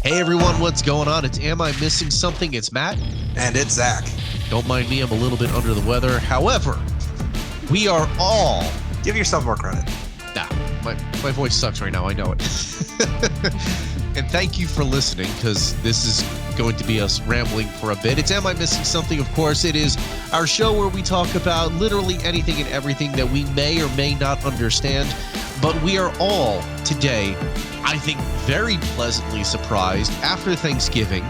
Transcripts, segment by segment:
Hey everyone, what's going on? It's Am I Missing Something? It's Matt. And it's Zach. Don't mind me, I'm a little bit under the weather. However, we are all... Give yourself more credit. Nah, my voice sucks right now, I know it. And thank you for listening, because this is going to be us rambling for a bit. It's Am I Missing Something? Of course, it is our show where we talk about literally anything and everything that we may or may not understand. But we are all today, I think, very pleasantly surprised. After Thanksgiving,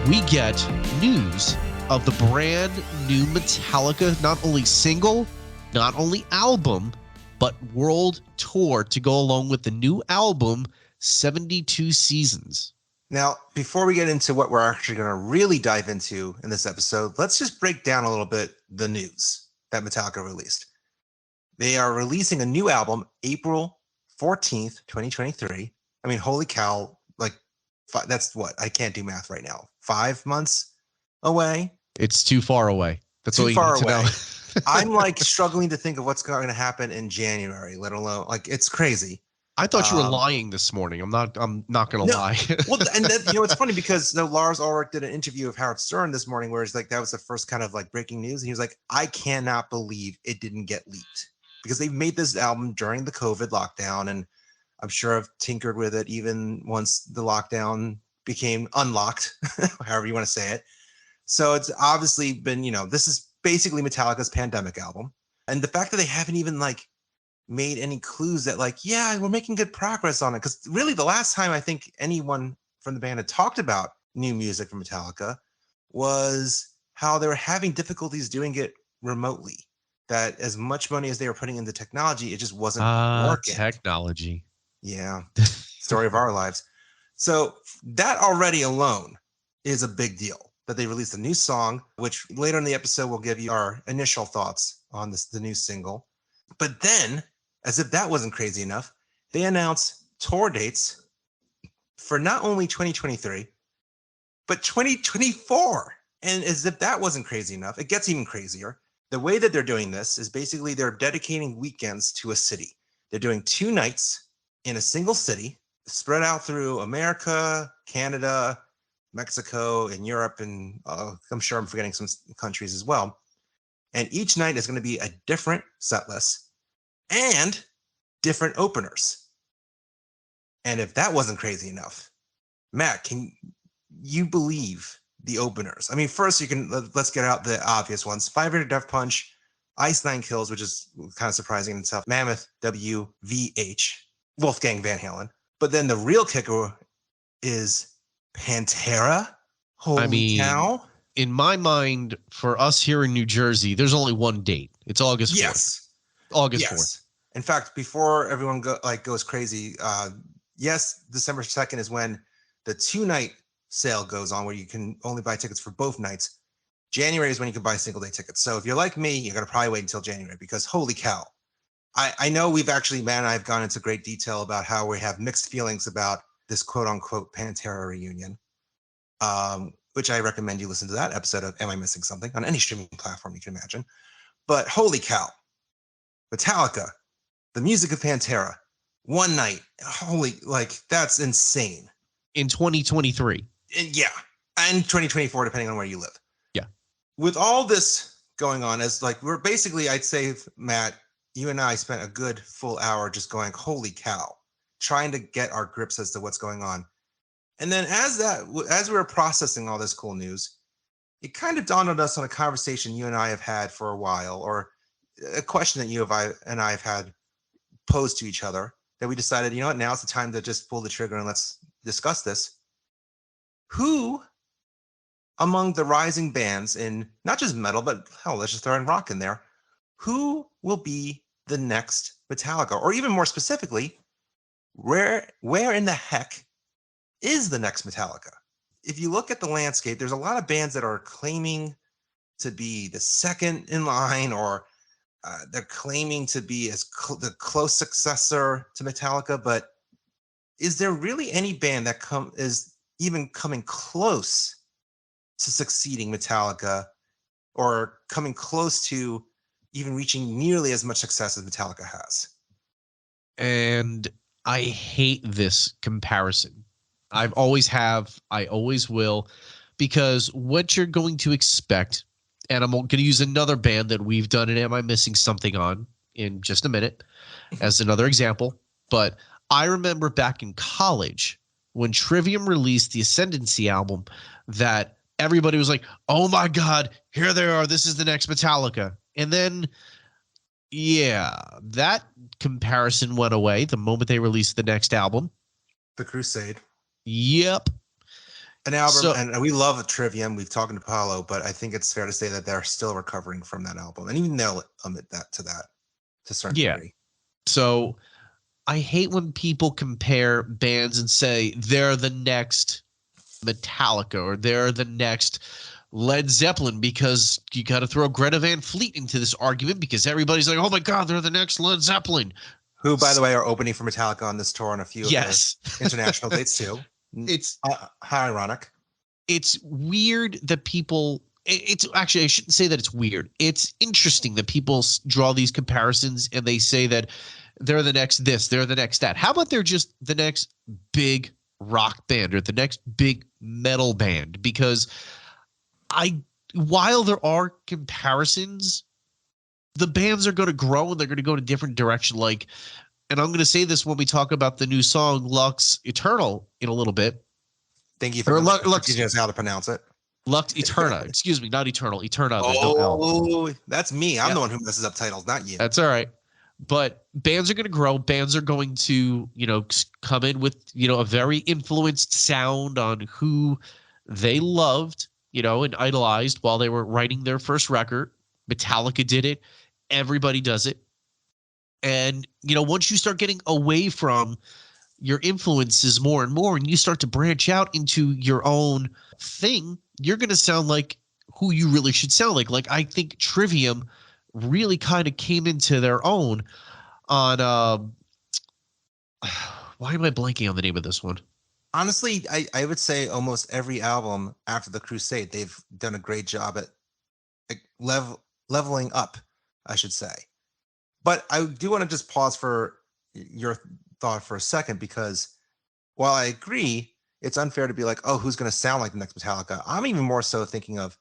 we get news of the brand new Metallica, not only single, not only album, but world tour to go along with the new album, 72 Seasons. Now, before we get into what we're actually going to really dive into in this episode, let's just break down a little bit the news that Metallica released. They are releasing a new album April 14th, 2023. I mean, holy cow, like, that's what? I can't do math right now. 5 months away? It's too far away. That's all you far need to away. know. I'm like struggling to think of what's going to happen in January, let alone, like, it's crazy. I thought you were lying this morning. I'm not going to lie. Well, and then, it's funny because Lars Ulrich did an interview of Howard Stern this morning where he's like, that was the first kind of like breaking news. And he was like, I cannot believe it didn't get leaked because they made this album during the COVID lockdown. And I'm sure I've tinkered with it even once the lockdown became unlocked, however you want to say it. So it's obviously been, this is basically Metallica's pandemic album. And the fact that they haven't even like made any clues that like, yeah, we're making good progress on it. Because really the last time I think anyone from the band had talked about new music from Metallica was how they were having difficulties doing it remotely. That as much money as they were putting into technology, it just wasn't working. Technology. Yeah. Story of our lives. So that already alone is a big deal that they released a new song, which later in the episode, we'll give you our initial thoughts on the new single. But then, as if that wasn't crazy enough, they announced tour dates for not only 2023, but 2024. And as if that wasn't crazy enough, it gets even crazier. The way that they're doing this is basically they're dedicating weekends to a city. They're doing 2 nights in a single city, spread out through America, Canada, Mexico, and Europe, and I'm sure I'm forgetting some countries as well. And each night is going to be a different set list and different openers. And if that wasn't crazy enough, Matt, can you believe the openers? I mean, first let's get out the obvious ones. 500 Death Punch, Ice Nine Kills, which is kind of surprising in itself. Mammoth, WVH, Wolfgang Van Halen. But then the real kicker is Pantera. Holy cow. In my mind, for us here in New Jersey, there's only one date. It's August 4th. Yes. August 4th. In fact, before everyone goes crazy, yes, December 2nd is when the 2-night sale goes on where you can only buy tickets for both nights. January is when you can buy single day tickets. So if you're like me, you're going to probably wait until January because holy cow. I know Matt and I have gone into great detail about how we have mixed feelings about this quote unquote Pantera reunion, which I recommend you listen to that episode of Am I Missing Something on any streaming platform you can imagine. But holy cow, Metallica, the music of Pantera, one night, that's insane. In 2023. Yeah, and 2024, depending on where you live. Yeah. With all this going on, we're basically, I'd say, Matt, you and I spent a good full hour just going, holy cow, trying to get our grips as to what's going on. And then as we were processing all this cool news, it kind of dawned on us on a conversation you and I have had for a while, or a question that you and I have had posed to each other, that we decided, you know what, now's the time to just pull the trigger and let's discuss this. Who among the rising bands in not just metal, but hell, let's just throw in rock in there, who will be the next Metallica? Or even more specifically, where in the heck is the next Metallica? If you look at the landscape, there's a lot of bands that are claiming to be the second in line, or they're claiming to be the close successor to Metallica. But is there really any band that is even coming close to succeeding Metallica, or coming close to even reaching nearly as much success as Metallica has? And I hate this comparison I've always have. I always will. Because what you're going to expect, and I'm going to use another band that we've done an Am I Missing Something on in just a minute as another example. But I remember back in college when Trivium released the Ascendancy album that everybody was like, oh my God, here they are. This is the next Metallica. And then, yeah, that comparison went away the moment they released the next album. The Crusade. Yep. An album, So, and we love Trivium. We've talked to Paulo, but I think it's fair to say that they're still recovering from that album, and even they'll admit that to a certain degree. So I hate when people compare bands and say they're the next Metallica or they're the next Led Zeppelin, because you got to throw Greta Van Fleet into this argument because everybody's like, oh my God, they're the next Led Zeppelin. Who, by the way, are opening for Metallica on this tour on a few of the international dates too. It's how ironic. It's weird that people. It's actually, I shouldn't say that it's weird. It's interesting that people draw these comparisons and they say that they're the next this, they're the next that. How about they're just the next big rock band or the next big metal band? Because while there are comparisons, the bands are going to grow and they're going to go in a different direction. Like, and I'm going to say this when we talk about the new song Lux Eternal in a little bit. Thank you for teaching us how to pronounce it. Lux Eterna. Excuse me, not Eternal. Eterna. That's me. I'm the one who messes up titles, not you. That's all right. But bands are going to grow. Bands are going to, come in with, a very influenced sound on who they loved, and idolized while they were writing their first record. Metallica did it. Everybody does it. And, once you start getting away from your influences more and more and you start to branch out into your own thing, you're going to sound like who you really should sound like. Like, I think Trivium really kind of came into their own on why am I blanking on the name of this one? Honestly, I would say almost every album after the Crusade, they've done a great job at leveling up, I should say. But I do want to just pause for your thought for a second, because while I agree it's unfair to be like, oh, who's going to sound like the next Metallica? I'm even more so thinking of,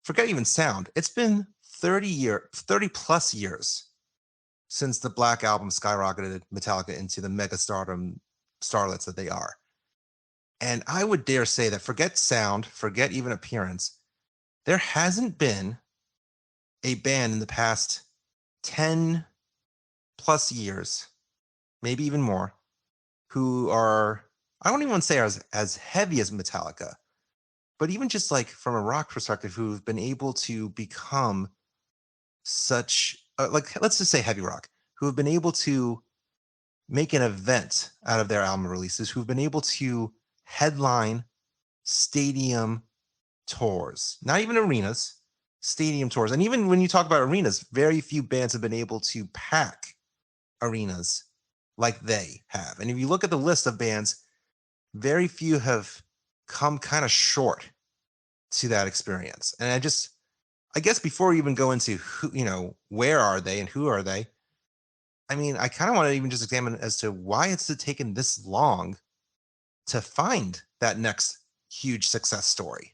forget even sound. It's been 30 plus years since the Black Album skyrocketed Metallica into the mega stardom starlets that they are. And I would dare say that forget sound, forget even appearance, there hasn't been a band in the past 10 plus years, maybe even more, who are, I don't even want to say as heavy as Metallica, but even just like from a rock perspective, who've been able to become such, let's just say heavy rock, who have been able to make an event out of their album releases, who've been able to headline stadium tours, not even arenas, stadium tours. And even when you talk about arenas, very few bands have been able to pack arenas like they have. And if you look at the list of bands, very few have come kind of short to that experience. And I guess before we even go into who, where are they and who are they, I mean, I kind of want to even just examine as to why it's taken this long to find that next huge success story.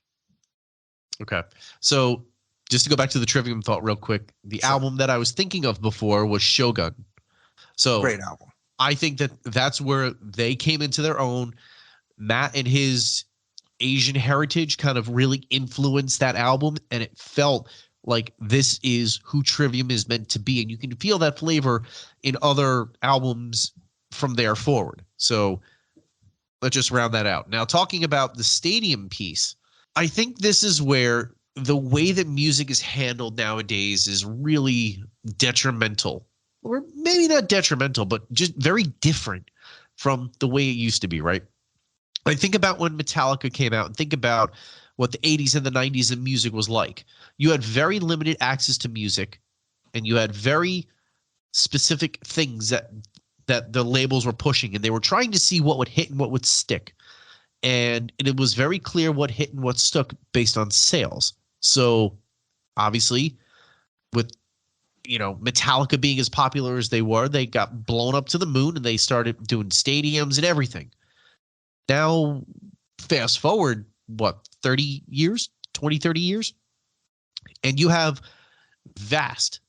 Okay. So just to go back to the Trivium thought real quick, the album that I was thinking of before was Shogun. So great album. I think that's where they came into their own. Matt and his Asian heritage kind of really influenced that album, and it felt like this is who Trivium is meant to be. And you can feel that flavor in other albums from there forward. So let's just round that out. Now, talking about the stadium piece, I think this is where the way that music is handled nowadays is really detrimental. Or maybe not detrimental, but just very different from the way it used to be, right? I think about when Metallica came out and think about what the 80s and the 90s of music was like. You had very limited access to music, and you had very specific things that the labels were pushing, and they were trying to see what would hit and what would stick. And it was very clear what hit and what stuck based on sales. So obviously, with Metallica being as popular as they were, they got blown up to the moon and they started doing stadiums and everything. Now, fast forward, what, 30 years, 20, 30 years? And you have vast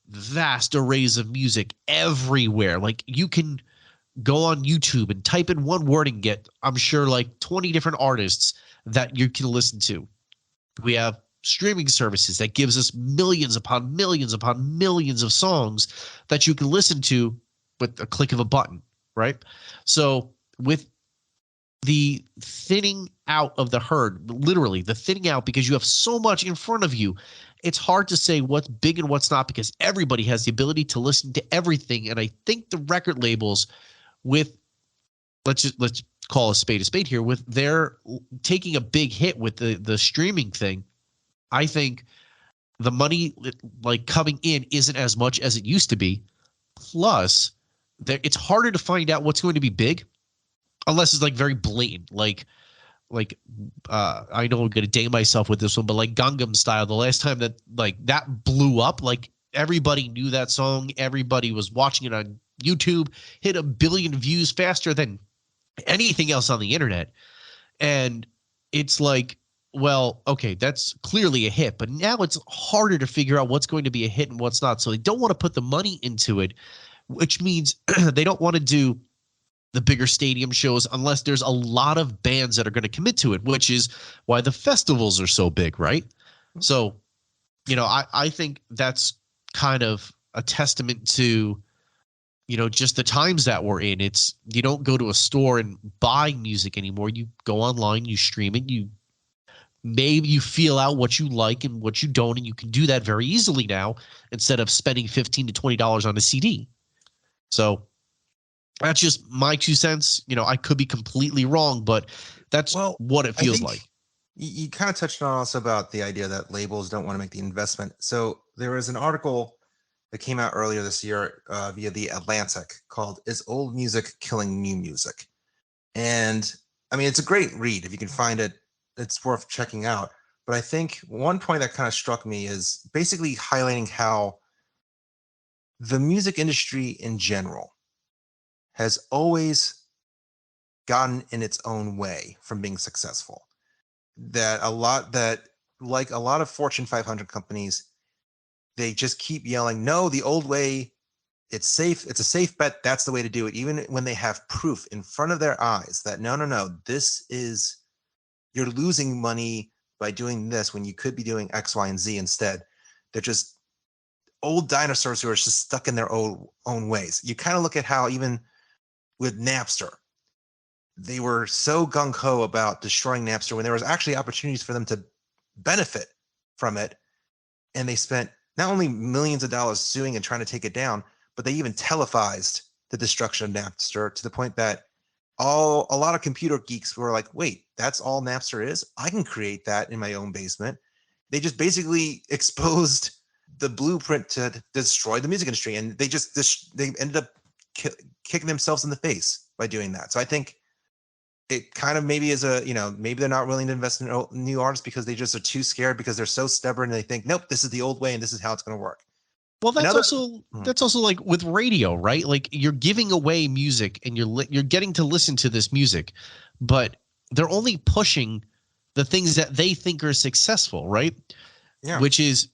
arrays of music everywhere. Like you can go on YouTube and type in one word and get, I'm sure, like 20 different artists that you can listen to. We have streaming services that gives us millions upon millions of songs that you can listen to with a click of a button, right? So with the thinning out of the herd, literally the thinning out, because you have so much in front of you, it's hard to say what's big and what's not, because everybody has the ability to listen to everything. And I think the record labels, with let's call a spade here, with their taking a big hit with the streaming thing, I think the money like coming in isn't as much as it used to be. Plus, it's harder to find out what's going to be big unless it's like very blatant, like I know I'm gonna date myself with this one, but like Gangnam Style, the last time that like that blew up, like everybody knew that song, everybody was watching it on YouTube, hit 1 billion views faster than anything else on the internet. And it's like, well, okay, that's clearly a hit, but now it's harder to figure out what's going to be a hit and what's not. So they don't want to put the money into it, which means they don't want to do the bigger stadium shows unless there's a lot of bands that are going to commit to it, which is why the festivals are so big, right? So, I think that's kind of a testament to, just the times that we're in. It's, you don't go to a store and buy music anymore. You go online, you stream it, you feel out what you like and what you don't, and you can do that very easily now instead of spending $15 to $20 on a CD. So that's just my 2 cents. I could be completely wrong, but that's what it feels like. You kind of touched on also about the idea that labels don't want to make the investment. So there was an article that came out earlier this year via The Atlantic called "Is Old Music Killing New Music?" And I mean, it's a great read. If you can find it, it's worth checking out. But I think one point that kind of struck me is basically highlighting how the music industry in general has always gotten in its own way from being successful. Like a lot of Fortune 500 companies, they just keep yelling, no, the old way, it's safe. It's a safe bet. That's the way to do it. Even when they have proof in front of their eyes that no, you're losing money by doing this when you could be doing X, Y, and Z instead. They're just old dinosaurs who are just stuck in their own ways. You kind of look at how even with Napster, they were so gung-ho about destroying Napster when there was actually opportunities for them to benefit from it. And they spent not only millions of dollars suing and trying to take it down, but they even televised the destruction of Napster to the point that a lot of computer geeks were like, wait, that's all Napster is? I can create that in my own basement. They just basically exposed the blueprint to destroy the music industry. And they ended up kicking themselves in the face by doing that. So I think it kind of maybe is maybe they're not willing to invest in new artists because they just are too scared because they're so stubborn and they think, nope, this is the old way and this is how it's going to work. Well, that's also like with radio, right? Like you're giving away music and you're getting to listen to this music, but they're only pushing the things that they think are successful, right? Yeah. Which is,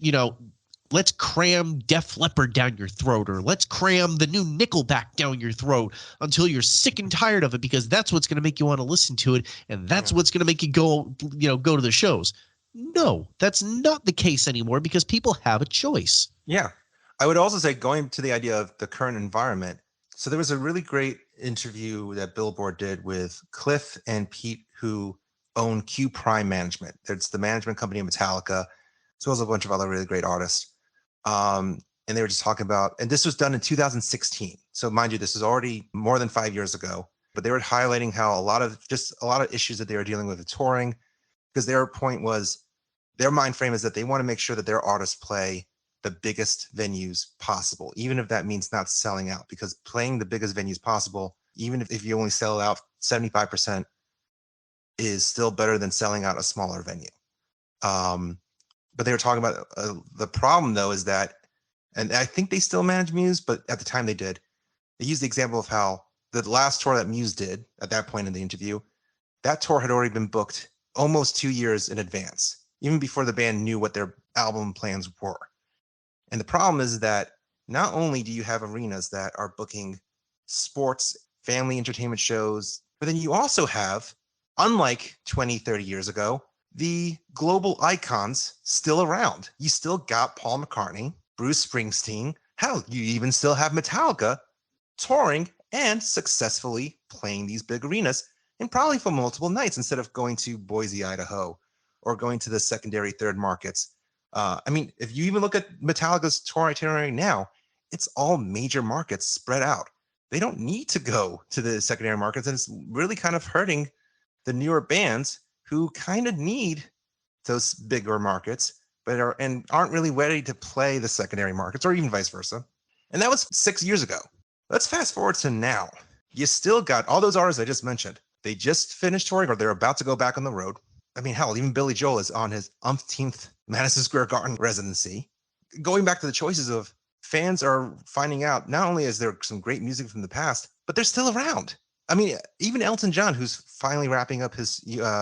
let's cram Def Leppard down your throat, or let's cram the new Nickelback down your throat until you're sick and tired of it, because that's what's going to make you want to listen to it, and that's what's going to make you go to the shows. No, that's not the case anymore because people have a choice. Yeah. I would also say, going to the idea of the current environment, so there was a really great interview that Billboard did with Cliff and Pete, who own Q Prime Management. It's the management company of Metallica, as well as a bunch of other really great artists. And they were just talking about, and this was done in 2016. So mind you, this is already more than 5 years ago, but they were highlighting how a lot of issues that they were dealing with touring, because their point was, their mind frame is that they want to make sure that their artists play the biggest venues possible, even if that means not selling out, because playing the biggest venues possible, even if you only sell out 75%, is still better than selling out a smaller venue. But they were talking about the problem, though, is that, and I think they still manage Muse, but at the time they did, they used the example of how the last tour that Muse did at that point in the interview, that tour had already been booked almost 2 years in advance, even before the band knew what their album plans were. And the problem is that not only do you have arenas that are booking sports, family entertainment shows, but then you also have, unlike 20, 30 years ago, the global icons still around. You still got Paul McCartney, Bruce Springsteen. Hell, you even still have Metallica touring and successfully playing these big arenas, and probably for multiple nights instead of going to Boise, Idaho, or going to the secondary third markets. I mean, if you even look at Metallica's tour itinerary now, it's all major markets spread out. They don't need to go to the secondary markets, and it's really kind of hurting the newer bands who kind of need those bigger markets, but aren't really ready to play the secondary markets, or even vice versa. And that was 6 years ago. Let's fast forward to now. You still got all those artists I just mentioned. They just finished touring, or they're about to go back on the road. I mean, hell, even Billy Joel is on his umpteenth Madison Square Garden residency. Going back to the choices of fans are finding out, not only is there some great music from the past, but they're still around. I mean, even Elton John, who's finally wrapping up his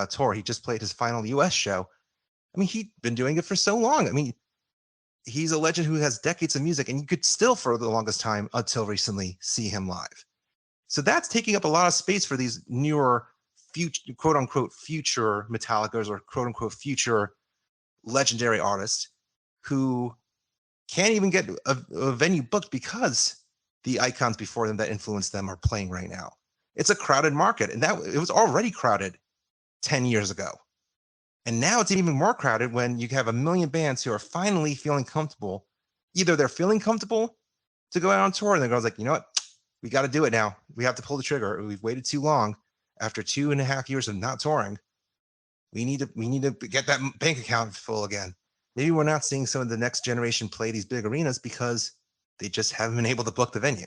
tour, he just played his final US show. I mean, he'd been doing it for so long. I mean, he's a legend who has decades of music, and you could still, for the longest time until recently, see him live. So that's taking up a lot of space for these newer, future, quote unquote, future Metallicas or quote unquote future legendary artists who can't even get a venue booked because the icons before them that influenced them are playing right now. It's a crowded market, and that it was already crowded 10 years ago. And now it's even more crowded when you have a million bands who are finally feeling comfortable. Either they're feeling comfortable to go out on tour, and they're like, you know what? We got to do it now. We have to pull the trigger. We've waited too long. After 2.5 years of not touring, we need to get that bank account full again. Maybe we're not seeing some of the next generation play these big arenas because they just haven't been able to book the venue.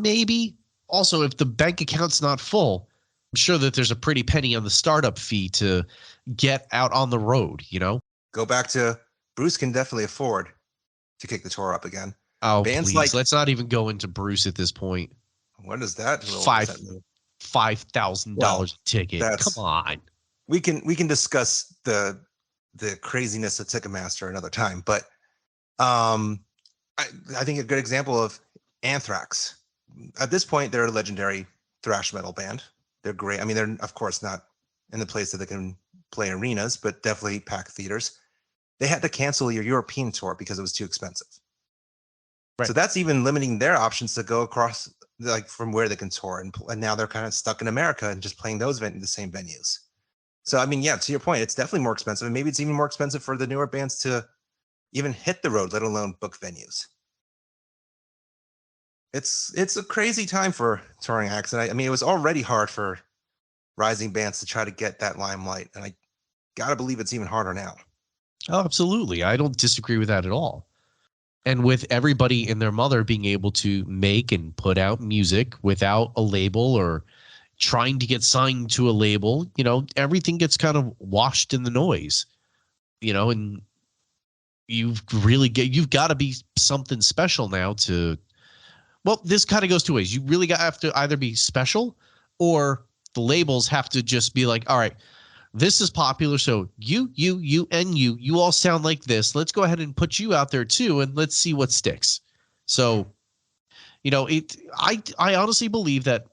Maybe. Also, if the bank account's not full, I'm sure that there's a pretty penny on the startup fee to get out on the road, you know? Go back to Bruce can definitely afford to kick the tour up again. Oh, Bands please. Let's not even go into Bruce at this point. What is that? $5,000 a ticket. Come on. We can discuss the craziness of Ticketmaster another time, but I think a good example of Anthrax. At this point, they're a legendary thrash metal band. They're great. I mean, they're of course not in the place that they can play arenas, but definitely pack theaters. They had to cancel your European tour because it was too expensive. Right. So that's even limiting their options to go across, like from where they can tour, and now they're kind of stuck in America and just playing the same venues. So I mean, yeah, to your point, it's definitely more expensive, and maybe it's even more expensive for the newer bands to even hit the road, let alone book venues. It's a crazy time for touring acts, and I mean, it was already hard for rising bands to try to get that limelight, and I gotta believe it's even harder now. Oh, absolutely. I don't disagree with that at all. And with everybody and their mother being able to make and put out music without a label or trying to get signed to a label, you know, everything gets kind of washed in the noise, you know, and you've got to be something special now to, well, this kind of goes two ways. You really have to either be special, or the labels have to just be like, all right, this is popular, so you, and you all sound like this. Let's go ahead and put you out there too, and let's see what sticks. So, you know, I honestly believe that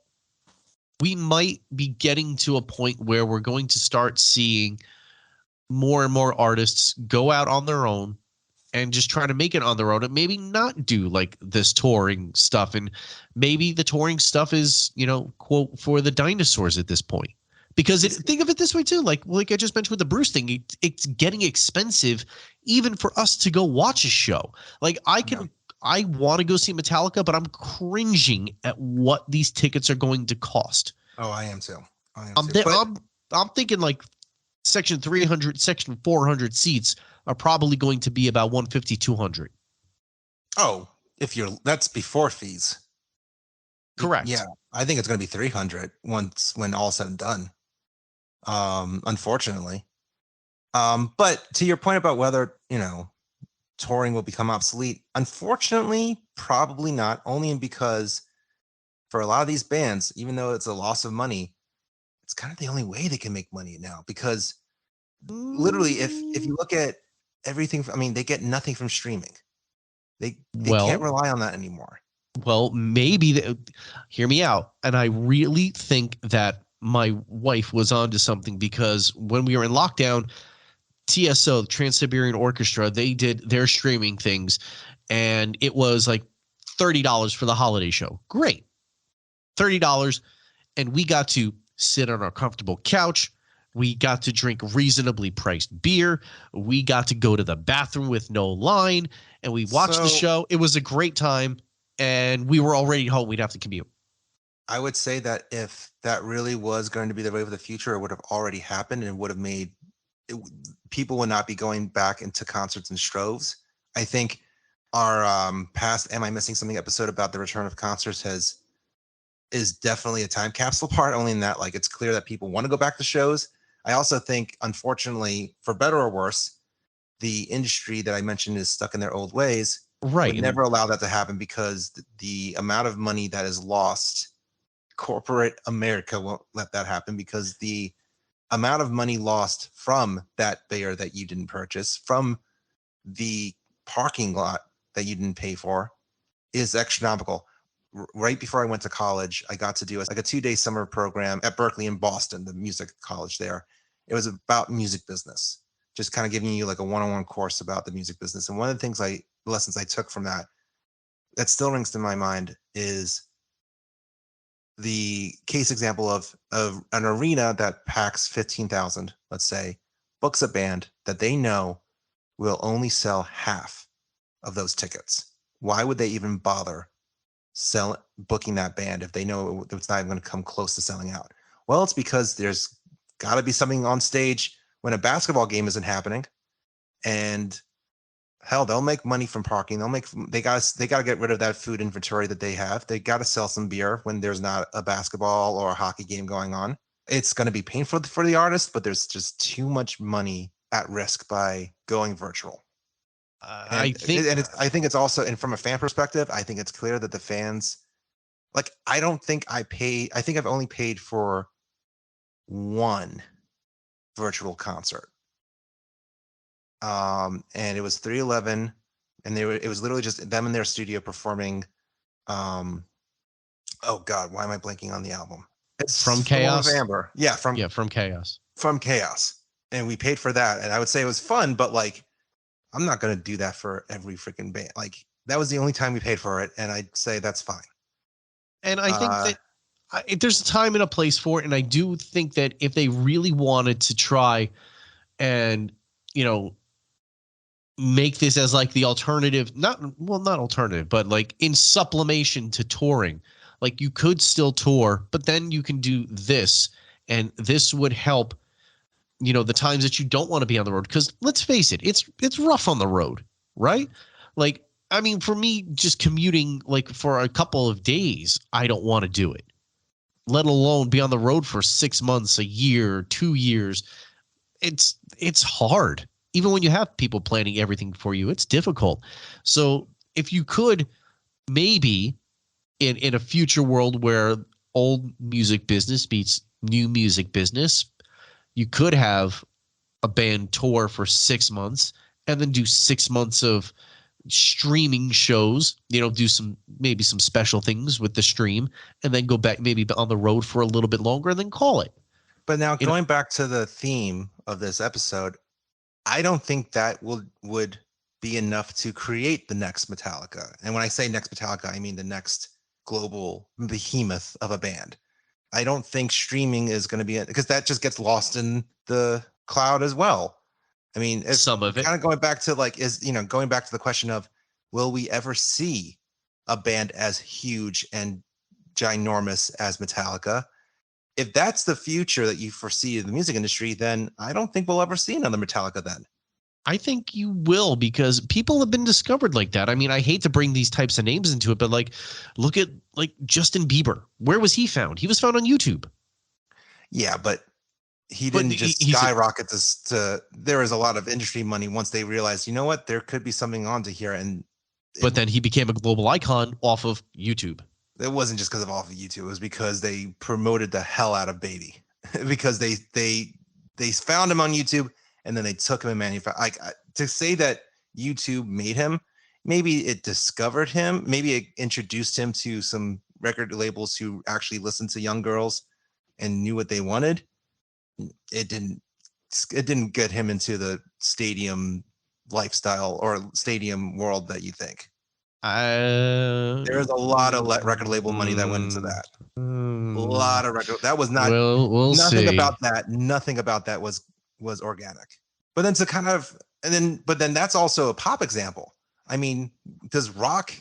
we might be getting to a point where we're going to start seeing more and more artists go out on their own and just try to make it on their own, and maybe not do like this touring stuff. And maybe the touring stuff is, you know, quote, for the dinosaurs at this point. Because think of it this way too, like I just mentioned with the Bruce thing, it's getting expensive even for us to go watch a show. Like I want to go see Metallica, but I'm cringing at what these tickets are going to cost. Oh, I am too. I'm thinking like section 300, section 400 seats are probably going to be about 150, 200. Oh, that's before fees. Correct. Yeah, I think it's going to be 300 when all said and done. Unfortunately. But to your point about whether, you know, touring will become obsolete, unfortunately, probably not, only because for a lot of these bands, even though it's a loss of money, it's kind of the only way they can make money now, because literally, if you look at everything, I mean, they get nothing from streaming. They can't rely on that anymore. Well, maybe hear me out. And I really think that my wife was onto something, because when we were in lockdown, TSO, the Trans-Siberian Orchestra, they did their streaming things, and it was like $30 for the holiday show. Great. $30. And we got to sit on our comfortable couch. We got to drink reasonably priced beer. We got to go to the bathroom with no line, and we watched the show. It was a great time, and we were already home. We'd have to commute. I would say that if that really was going to be the way of the future, it would have already happened, and would have made people would not be going back into concerts in droves. I think our past Am I Missing Something episode about the return of concerts is definitely a time capsule part, only in that, like, it's clear that people want to go back to shows. I also think, unfortunately, for better or worse, the industry that I mentioned is stuck in their old ways. Right. Would never allow that to happen, because the amount of money that is lost, corporate America won't let that happen, because the amount of money lost from that beer that you didn't purchase, from the parking lot that you didn't pay for, is astronomical. Right before I went to college, I got to do like a 2-day summer program at Berkeley in Boston, the music college there. It was about music business, just kind of giving you like a one-on-one course about the music business. And one of the lessons I took from that still rings to my mind is the case example of an arena that packs 15,000, let's say, books a band that they know will only sell half of those tickets. Why would they even bother booking that band if they know it's not even going to come close to selling out? Well, it's because there's got to be something on stage when a basketball game isn't happening, and hell, they'll make money from parking. They got to get rid of that food inventory that they have. They got to sell some beer when there's not a basketball or a hockey game going on. It's going to be painful for the artist, but there's just too much money at risk by going virtual. I think it's also, and from a fan perspective, I think it's clear that the fans, like, I think I've only paid for one virtual concert. And it was 311, and it was literally just them in their studio performing. Oh God, why am I blanking on the album? It's From Chaos. Of Amber. Yeah, from Chaos. From Chaos, and we paid for that, and I would say it was fun, but like, I'm not gonna do that for every freaking band. Like, that was the only time we paid for it, and I'd say that's fine. And I think that there's a time and a place for it, and I do think that if they really wanted to try and, make this as like the alternative, not alternative, but like in supplementation to touring, like, you could still tour, but then you can do this, and this would help, the times that you don't want to be on the road. Because let's face it, it's rough on the road, right? Like, I mean, for me, just commuting like for a couple of days, I don't want to do it, let alone be on the road for 6 months, a year, 2 years. It's hard. Even when you have people planning everything for you, it's difficult. So if you could, maybe in a future world where old music business meets new music business, you could have a band tour for 6 months and then do 6 months of streaming shows, do maybe some special things with the stream, and then go back maybe on the road for a little bit longer and then call it. But now, going back to the theme of this episode, I don't think that would be enough to create the next Metallica. And when I say next Metallica, I mean the next global behemoth of a band. I don't think streaming is going to be, because that just gets lost in the cloud as well. I mean, it's some of it kind of going back to going back to the question of, will we ever see a band as huge and ginormous as Metallica? If that's the future that you foresee in the music industry, then I don't think we'll ever see another Metallica then. I think you will, because people have been discovered like that. I mean, I hate to bring these types of names into it, but like, look at like Justin Bieber. Where was he found? He was found on YouTube. Yeah, but he didn't just skyrocket there was a lot of industry money once they realized, you know what, there could be something onto here. But then he became a global icon off of YouTube. It wasn't just because of off of YouTube. It was because they promoted the hell out of Baby. because they found him on YouTube and then they took him and manufactured. To say that YouTube made him, maybe it discovered him, maybe it introduced him to some record labels who actually listened to young girls and knew what they wanted. It didn't get him into the stadium lifestyle or stadium world that you think. There is a lot of record label money that went into that. A lot of record. That was not. We'll nothing see. about that. Nothing about that was organic. But then to kind of but then that's also a pop example. I mean, does rock,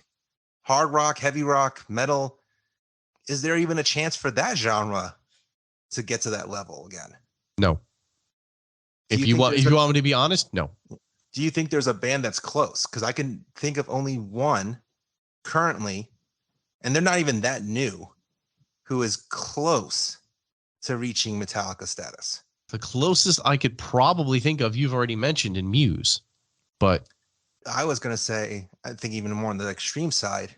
hard rock, heavy rock, metal, is there even a chance for that genre to get to that level again? No. If you want me to be honest, no. Do you think there's a band that's close? Because I can think of only one currently, and they're not even that new, who is close to reaching Metallica status. The closest I could probably think of, you've already mentioned in Muse, but I was going to say, I think even more on the extreme side,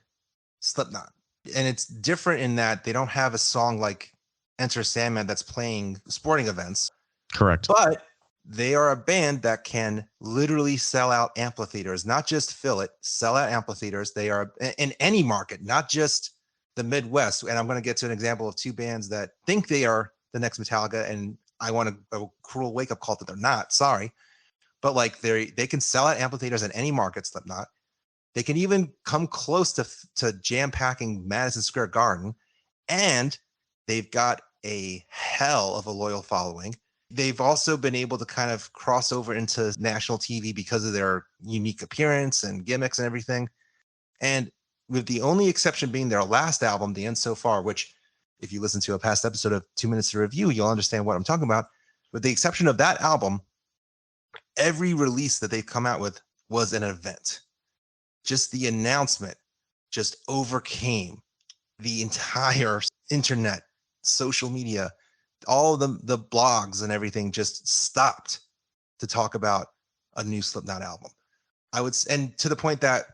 Slipknot. And it's different in that they don't have a song like Enter Sandman that's playing sporting events. Correct. But they are a band that can literally sell out amphitheaters, not just fill it, sell out amphitheaters. They are in any market, not just the Midwest. And I'm going to get to an example of two bands that think they are the next Metallica. And I want a cruel wake up call that they're not. Sorry. But like they can sell out amphitheaters in any market, Slipknot. They can even come close to jam packing Madison Square Garden. And they've got a hell of a loyal following. They've also been able to kind of cross over into national TV because of their unique appearance and gimmicks and everything. And with the only exception being their last album, The End So Far, which if you listen to a past episode of 2 Minutes to Review, you'll understand what I'm talking about. With the exception of that album, every release that they've come out with was an event. Just the announcement just overcame the entire internet, social media, all the blogs and everything just stopped to talk about a new Slipknot album. And to the point that,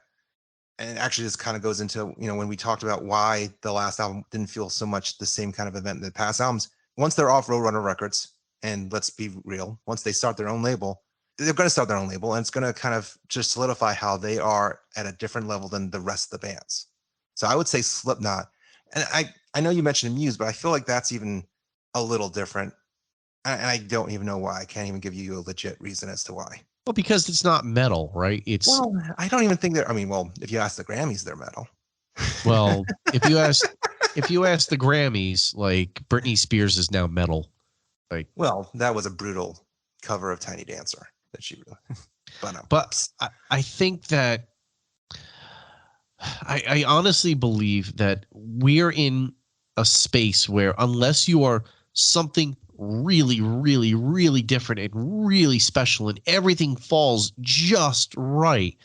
and actually this kind of goes into, when we talked about why the last album didn't feel so much the same kind of event in the past albums, once they're off Roadrunner Records, and let's be real, once they start their own label, they're going to start their own label, and it's going to kind of just solidify how they are at a different level than the rest of the bands. So I would say Slipknot. And I know you mentioned Muse, but I feel like that's even a little different. And I don't even know why. I can't even give you a legit reason as to why. Well, because it's not metal, right? Well, I don't even think if you ask the Grammys, they're metal. Well, if you ask the Grammys, like Britney Spears is now metal. Like, well, that was a brutal cover of Tiny Dancer that she really. But I think that I honestly believe that we're in a space where unless you are something really, really, really different and really special and everything falls just right,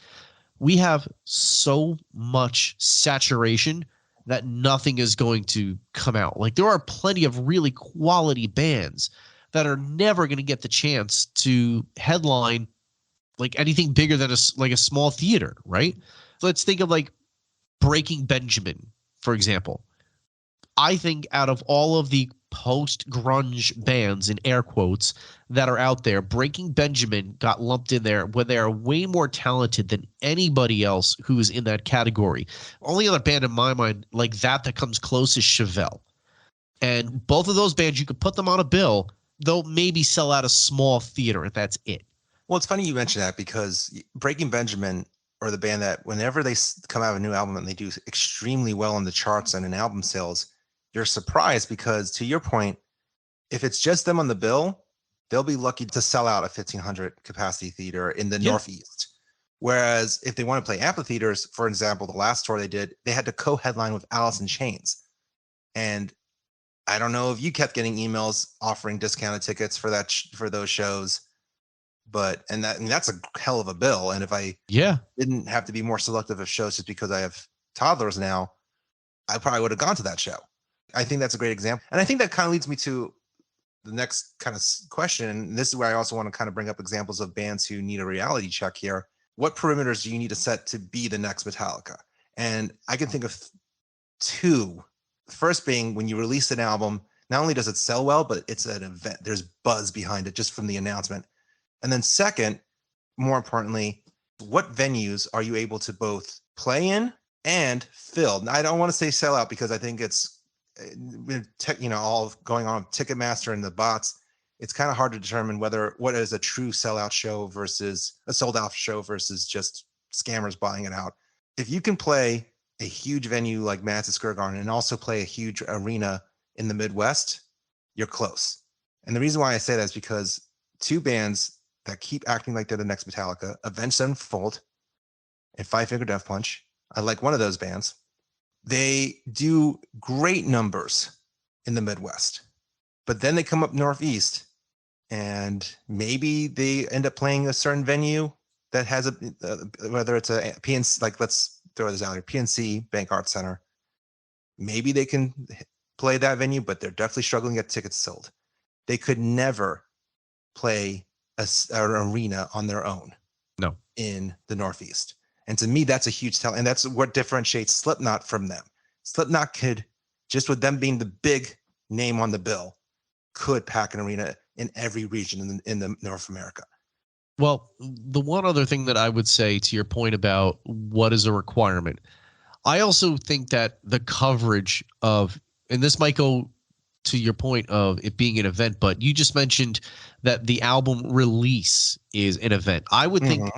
we have so much saturation that nothing is going to come out. Like there are plenty of really quality bands that are never going to get the chance to headline like anything bigger than a small theater, right? Let's think of like Breaking Benjamin, for example. I think out of all of the post-grunge bands, in air quotes, that are out there, Breaking Benjamin got lumped in there where they are way more talented than anybody else who is in that category. Only other band in my mind like that comes close is Chevelle. And both of those bands, you could put them on a bill, they'll maybe sell out a small theater, and that's it. Well, it's funny you mention that because Breaking Benjamin are the band that whenever they come out with a new album and they do extremely well in the charts and in album sales, you're surprised because, to your point, if it's just them on the bill, they'll be lucky to sell out a 1,500 capacity theater in the Northeast. Whereas if they want to play amphitheaters, for example, the last tour they did, they had to co-headline with Alice in Chains. And I don't know if you kept getting emails offering discounted tickets for those shows, but that's a hell of a bill. And if I didn't have to be more selective of shows just because I have toddlers now, I probably would have gone to that show. I think that's a great example. And I think that kind of leads me to the next kind of question. And this is where I also want to kind of bring up examples of bands who need a reality check here. What perimeters do you need to set to be the next Metallica? And I can think of two. The first being when you release an album Not only does it sell well, but it's an event. There's buzz behind it just from the announcement. And then second, more importantly, what venues are you able to both play in and fill? Now, I don't want to say sell out because I think it's, all going on with Ticketmaster and the bots. It's kind of hard to determine what is a true sellout show versus a sold out show versus just scammers buying it out. If you can play a huge venue like Madison Square Garden and also play a huge arena in the Midwest, you're close. And the reason why I say that is because two bands that keep acting like they're the next Metallica, Avenged Sevenfold and Five Finger Death Punch, I like one of those bands. They do great numbers in the Midwest, but then they come up Northeast and maybe they end up playing a certain venue that has whether it's a PNC, like let's throw this out here, PNC Bank Arts Center. Maybe they can play that venue, but they're definitely struggling to get tickets sold. They could never play an arena on their own. No. In the Northeast. And to me, that's a huge tell. And that's what differentiates Slipknot from them. Slipknot could, just with them being the big name on the bill, could pack an arena in every region in the North America. Well, the one other thing that I would say to your point about what is a requirement, I also think that the coverage of, and this might go to your point of it being an event, but you just mentioned that the album release is an event. I would think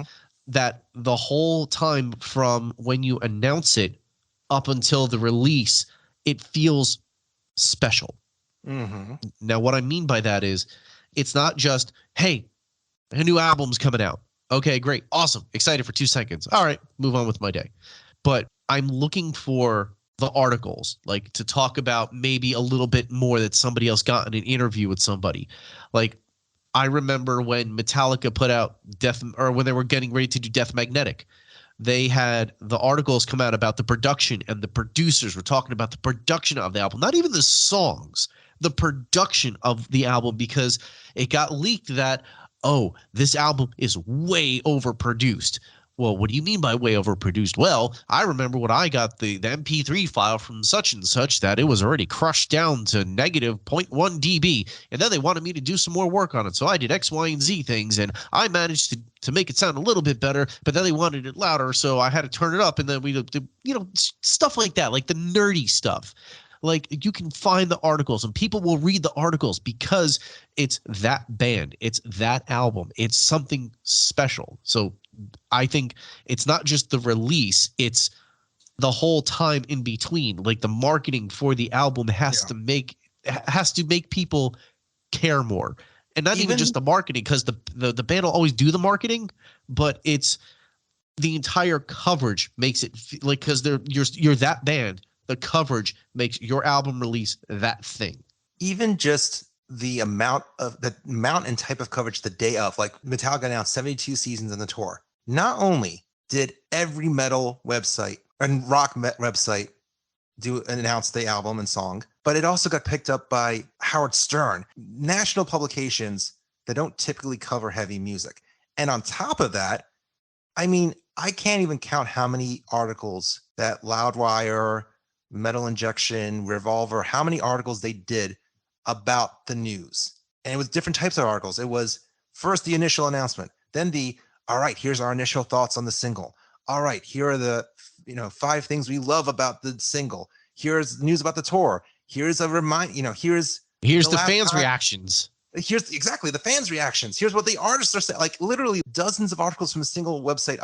that the whole time from when you announce it up until the release, it feels special. Now, what I mean by that is it's not just, hey, a new album's coming out. Okay, great. Awesome. Excited for 2 seconds. All right, move on with my day. But I'm looking for the articles, like to talk about maybe a little bit more that somebody else got in an interview with somebody. Like, I remember when Metallica put out when they were getting ready to do Death Magnetic, they had the articles come out about the production, and the producers were talking about the production of the album, not even the songs, the production of the album, because it got leaked that, oh, this album is way overproduced. Well, what do you mean by way overproduced? Well, I remember when I got the MP3 file from such and such that it was already crushed down to negative 0.1 dB, and then they wanted me to do some more work on it. So I did X, Y, and Z things, and I managed to make it sound a little bit better, but then they wanted it louder, so I had to turn it up, and then we did, stuff like that, like the nerdy stuff. Like, you can find the articles and people will read the articles because it's that band, it's that album, it's something special. So I think it's not just the release, it's the whole time in between. Like, the marketing for the album has to make people care more. And not even just the marketing, because the band will always do the marketing, but it's the entire coverage makes it like, because you're that band. The coverage makes your album release that thing. Even just the amount and type of coverage the day of, like Metallica announced 72 seasons in the tour. Not only did every metal website and rock website announce the album and song, but it also got picked up by Howard Stern, national publications that don't typically cover heavy music. And on top of that, I mean, I can't even count how many articles that Loudwire, Metal Injection, Revolver, how many articles they did about the news. And it was different types of articles. It was first the initial announcement, then all right, here's our initial thoughts on the single. All right, here are the 5 things we love about the single. Here's news about the tour. Here's a here's the fans' reactions. Here's exactly the fans' reactions. Here's what the artists are saying. Like, literally dozens of articles from a single website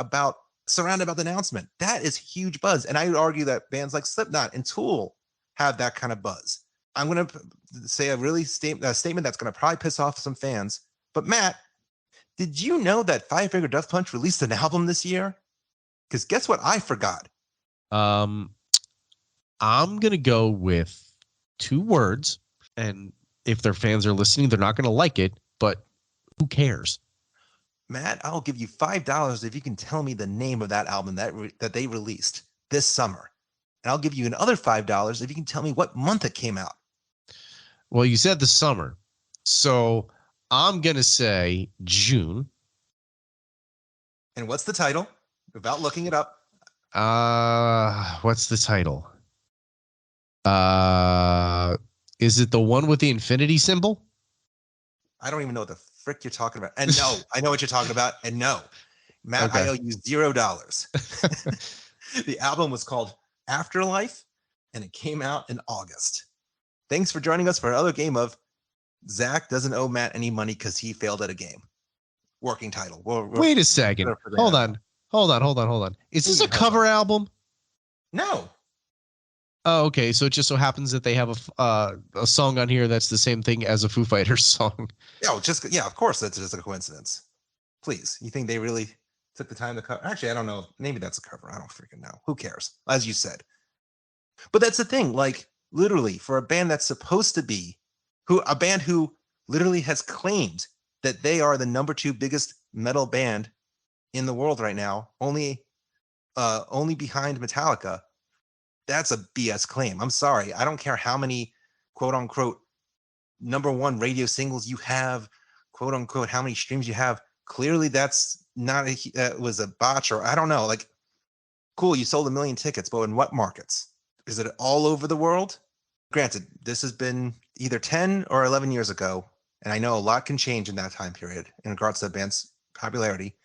surrounded about the announcement. That is huge buzz. And I would argue that bands like Slipknot and Tool have that kind of buzz. I'm going to say a statement that's going to probably piss off some fans. But Matt, did you know that Five Finger Death Punch released an album this year? Because guess what I forgot? I'm going to go with 2 words. And if their fans are listening, they're not going to like it. But who cares? Matt, I'll give you $5 if you can tell me the name of that album that they released this summer. And I'll give you another $5 if you can tell me what month it came out. Well, you said the summer. So I'm going to say June. And what's the title? Without looking it up. What's the title? Is it the one with the infinity symbol? I don't even know what the frick you're talking about. And no, I know what you're talking about. And no, Matt, Okay. I owe you $0. The album was called Afterlife, and it came out in August. Thanks for joining us for another game of Zach doesn't owe Matt any money because he failed at a game. Working title. Wait a second. Hold on. Is this a cover album? No. Oh, okay. So it just so happens that they have a song on here that's the same thing as a Foo Fighters song. Yeah, of course that's just a coincidence. Please, you think they really took the time to cover? Actually, I don't know. Maybe that's a cover. I don't freaking know. Who cares? As you said. But that's the thing. Like, literally, for a band that's supposed to be a band who literally has claimed that they are the number 2 biggest metal band in the world right now, only behind Metallica. That's a BS claim. I'm sorry. I don't care how many quote unquote number 1 radio singles you have, quote unquote, how many streams you have. Clearly that's not was a botch, or I don't know. Like, cool, you sold 1 million tickets, but in what markets? Is it all over the world? Granted, this has been either 10 or 11 years ago, and I know a lot can change in that time period in regards to the band's popularity.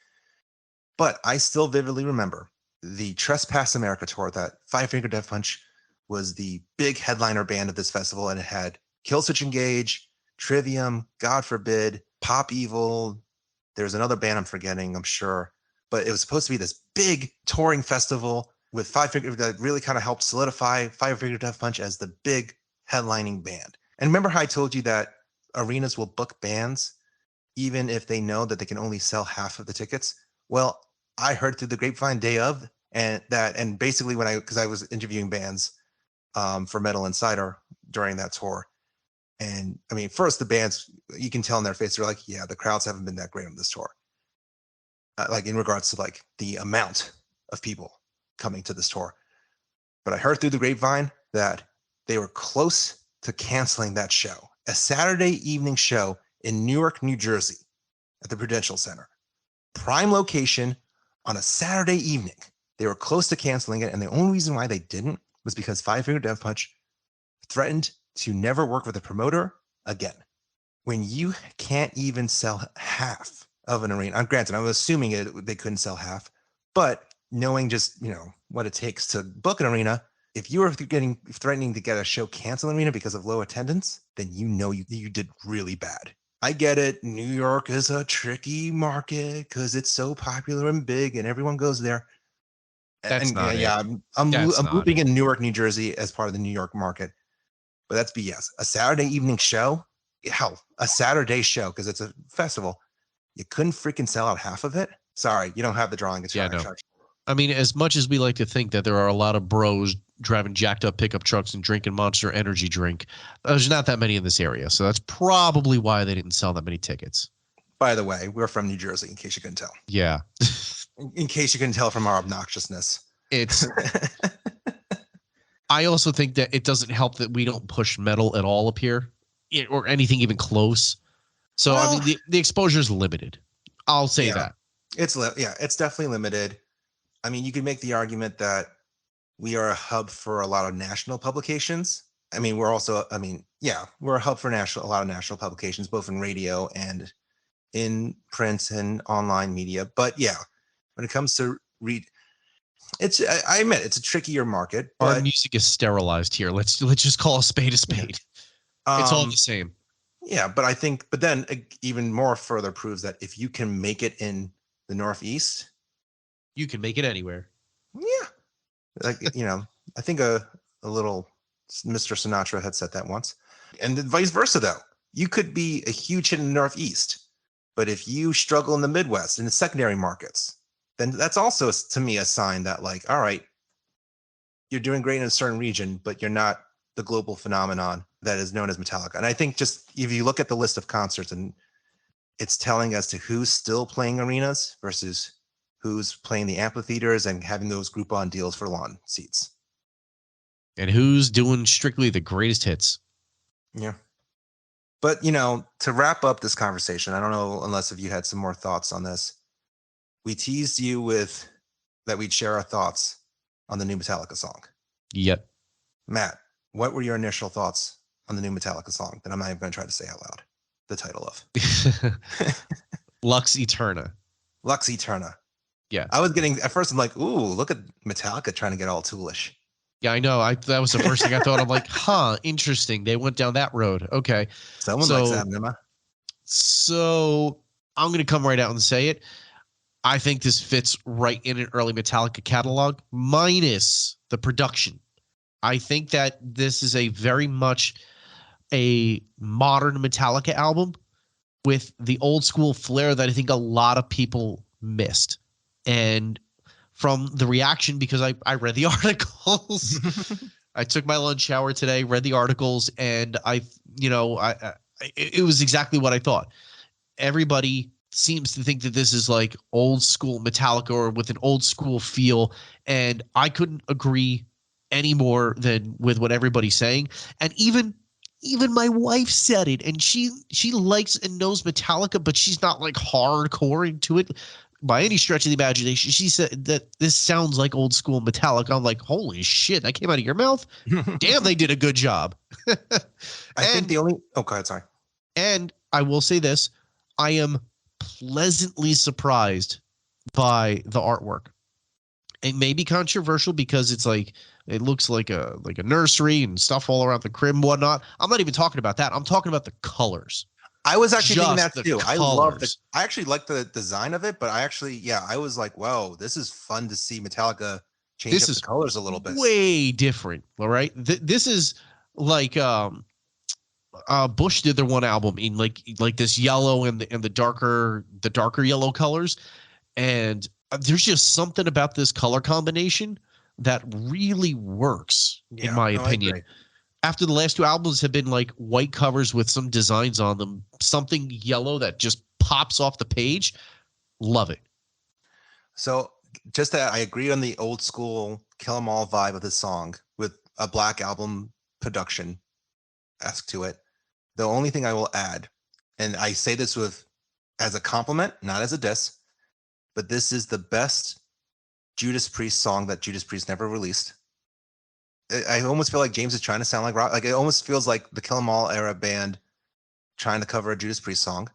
But I still vividly remember the Trespass America tour. That Five Finger Death Punch was the big headliner band of this festival, and it had Killswitch Engage, Trivium, God Forbid, Pop Evil. There's another band I'm forgetting, I'm sure. But it was supposed to be this big touring festival with Five Finger that really kind of helped solidify Five Finger Death Punch as the big headlining band. And remember how I told you that arenas will book bands even if they know that they can only sell half of the tickets? Well, I heard through the grapevine day of, and basically because I was interviewing bands for Metal Insider during that tour. And I mean, first the bands, you can tell in their face, they're like, yeah, the crowds haven't been that great on this tour. Like in regards to like the amount of people coming to this tour. But I heard through the grapevine that they were close to canceling that show, a Saturday evening show in Newark, New Jersey at the Prudential Center. Prime location on a Saturday evening. They were close to canceling it, and the only reason why they didn't was because Five Finger Death Punch threatened to never work with a promoter again. When you can't even sell half of an arena, granted, I'm assuming they couldn't sell half, but knowing just, what it takes to book an arena, if you were threatening to get a show canceled arena because of low attendance, then you did really bad. I get it. New York is a tricky market because it's so popular and big and everyone goes there. That's not it. I'm looping in Newark, New Jersey as part of the New York market. But that's BS. A Saturday evening show? Hell, a Saturday show because it's a festival. You couldn't freaking sell out half of it? Sorry, you don't have the drawing. It's no. I mean, as much as we like to think that there are a lot of bros driving jacked up pickup trucks and drinking Monster Energy drink, there's not that many in this area. So that's probably why they didn't sell that many tickets. By the way, we're from New Jersey, in case you couldn't tell. Yeah. In case you couldn't tell from our obnoxiousness. I also think that it doesn't help that we don't push metal at all up here or anything even close. So, I mean, the exposure is limited. I'll say that. It's definitely limited. I mean, you could make the argument that we are a hub for a lot of national publications. I mean, we're a hub for a lot of national publications, both in radio and in print and online media. But yeah, when it comes to I admit it's a trickier market. But our music is sterilized here. Let's just call a spade a spade. It's all the same. Yeah, but then even more further proves that if you can make it in the Northeast, you can make it anywhere. Yeah. Like, I think a little Mr. Sinatra had said that once. And vice versa, though. You could be a huge hit in the Northeast, but if you struggle in the Midwest, in the secondary markets, then that's also, to me, a sign that, like, all right, you're doing great in a certain region, but you're not the global phenomenon that is known as Metallica. And I think just if you look at the list of concerts, and it's telling as to who's still playing arenas versus who's playing the amphitheaters and having those Groupon deals for lawn seats. And who's doing strictly the greatest hits. Yeah. But, to wrap up this conversation, I don't know unless if you had some more thoughts on this. We teased you with that we'd share our thoughts on the new Metallica song. Yep. Matt, what were your initial thoughts on the new Metallica song that I'm not even going to try to say out loud the title of. Lux Eterna. Lux Eterna. Yeah. I was getting, at first I'm like, ooh, look at Metallica trying to get all toolish. Yeah, I know. That was the first thing I thought. I'm like, interesting. They went down that road. Okay. Someone likes that, Nima. So I'm going to come right out and say it. I think this fits right in an early Metallica catalog, minus the production. I think that this is a very much a modern Metallica album with the old school flair that I think a lot of people missed. And from the reaction, because I read the articles, I took my lunch hour today, read the articles, and it was exactly what I thought. Everybody seems to think that this is like old school Metallica or with an old school feel. And I couldn't agree any more than with what everybody's saying. And even my wife said it, and she likes and knows Metallica, but she's not like hardcore into it by any stretch of the imagination. She said that this sounds like old school Metallica. I'm like, holy shit, that came out of your mouth? Damn, they did a good job. I think the only... Oh, go ahead, sorry. And I will say this. I am pleasantly surprised by the artwork. It may be controversial because it's like it looks like a nursery and stuff all around the crib and whatnot. I'm not even talking about that. I'm talking about the colors. I was actually thinking that too. I actually like the design of it, but I was like, whoa, this is fun to see Metallica change up the colors a little bit. Way different. All right. This is like Bush did their one album in like this yellow and the darker yellow colors, and there's just something about this color combination that really works, in my opinion. After the last two albums have been like white covers with some designs on them, something yellow that just pops off the page. Love it. So just that, I agree on the old school Kill 'Em All vibe of this song with a Black Album production esque to it. The only thing I will add, and I say this as a compliment, not as a diss, but this is the best Judas Priest song that Judas Priest never released. I almost feel like James is trying to sound like rock. Like it almost feels like the Kill 'Em All era band trying to cover a Judas Priest song.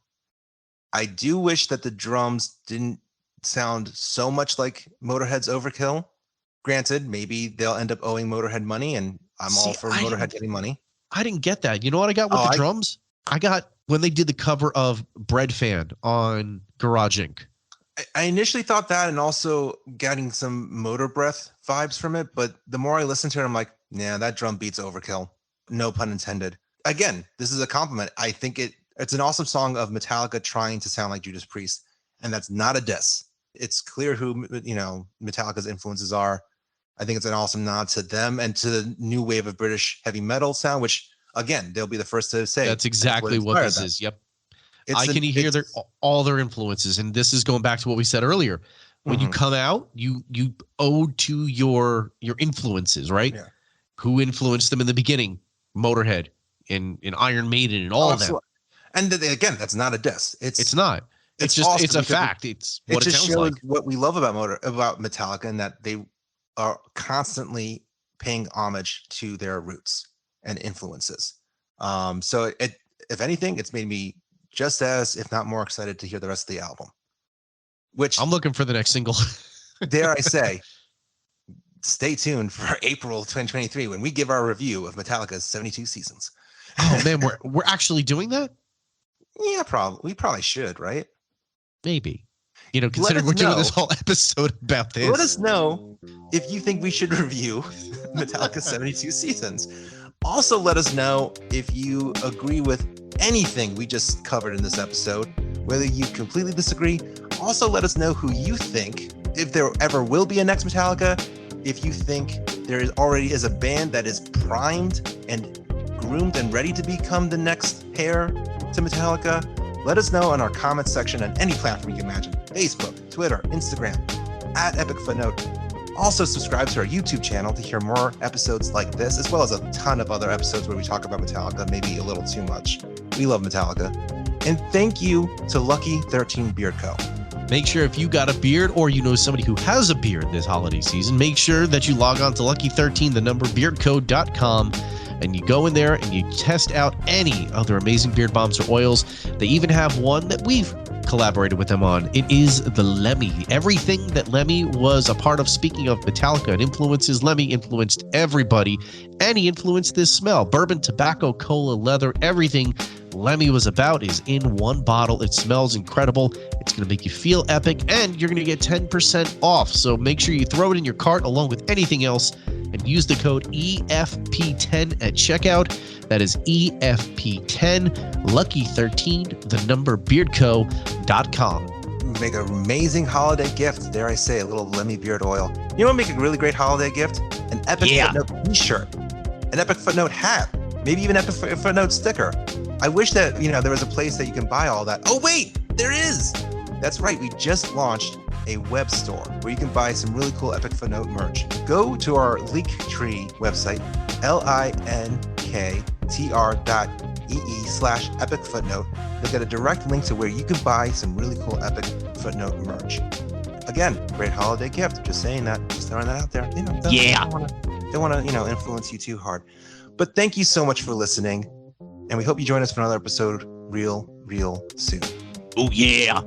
I do wish that the drums didn't sound so much like Motorhead's Overkill. Granted, maybe they'll end up owing Motorhead money, and I'm all for Motorhead getting money. I didn't get that. You know what I got with the drums? I got when they did the cover of Bread Fan on Garage Inc. I initially thought that, and also getting some Motor Breath vibes from it. But the more I listen to it, I'm like, yeah, that drum beats Overkill. No pun intended. Again, this is a compliment. I think it's an awesome song of Metallica trying to sound like Judas Priest, and that's not a diss. It's clear who Metallica's influences are. I think it's an awesome nod to them and to the new wave of British heavy metal sound, which again, they'll be the first to say. That's exactly what this is. Yep. I can hear all their influences. And this is going back to what we said earlier. When you come out, you ode to your influences, right? Yeah. Who influenced them in the beginning? Motorhead and Iron Maiden and all of them. And again, that's not a diss. It's not. It's a fact. It's what it sounds like. What we love about Metallica, and that they are constantly paying homage to their roots and influences. So if anything, it's made me just as, if not more, excited to hear the rest of the album. Which I'm looking for the next single. Dare I say, stay tuned for April 2023 when we give our review of Metallica's 72 Seasons. Oh man, we're actually doing that? Yeah, probably. We probably should, right? Maybe. Considering we're doing this whole episode about this. Let us know if you think we should review Metallica's 72 Seasons. Also, let us know if you agree with anything we just covered in this episode, whether you completely disagree. Also, let us know who you think, if there ever will be a next Metallica, if you think there already is a band that is primed and groomed and ready to become the next heir to Metallica. Let us know in our comments section on any platform you can imagine. Facebook, Twitter, Instagram, @Epic Footnote. Also subscribe to our YouTube channel to hear more episodes like this, as well as a ton of other episodes where we talk about Metallica, maybe a little too much. We love Metallica. And thank you to Lucky 13 Beard Co. Make sure if you got a beard or you know somebody who has a beard this holiday season, make sure that you log on to Lucky13, beardco.com, and you go in there and you test out any other amazing beard bombs or oils. They even have one that we've collaborated with them on. It is the Lemmy. Everything that Lemmy was a part of, speaking of Metallica and influences, Lemmy influenced everybody, and he influenced this smell. Bourbon, tobacco, cola, leather, everything Lemmy was about is in one bottle. It smells incredible. It's going to make you feel epic, and you're going to get 10% off. So make sure you throw it in your cart along with anything else and use the code EFP10 at checkout. That is EFP10, Lucky 13, the number beardco.com. Make an amazing holiday gift. Dare I say, a little Lemmy beard oil. You know what would make a really great holiday gift? An Epic Footnote t-shirt, an Epic Footnote hat, maybe even an Epic Footnote sticker. I wish that, there was a place that you can buy all that. Oh, wait, there is. That's right. We just launched a web store where you can buy some really cool Epic Footnote merch. Go to our Linktree website, linktr.ee/Epic Footnote. You'll get a direct link to where you can buy some really cool Epic Footnote merch. Again, great holiday gift. Just saying that, just throwing that out there. Don't want to, influence you too hard. But thank you so much for listening, and we hope you join us for another episode real soon. Oh yeah.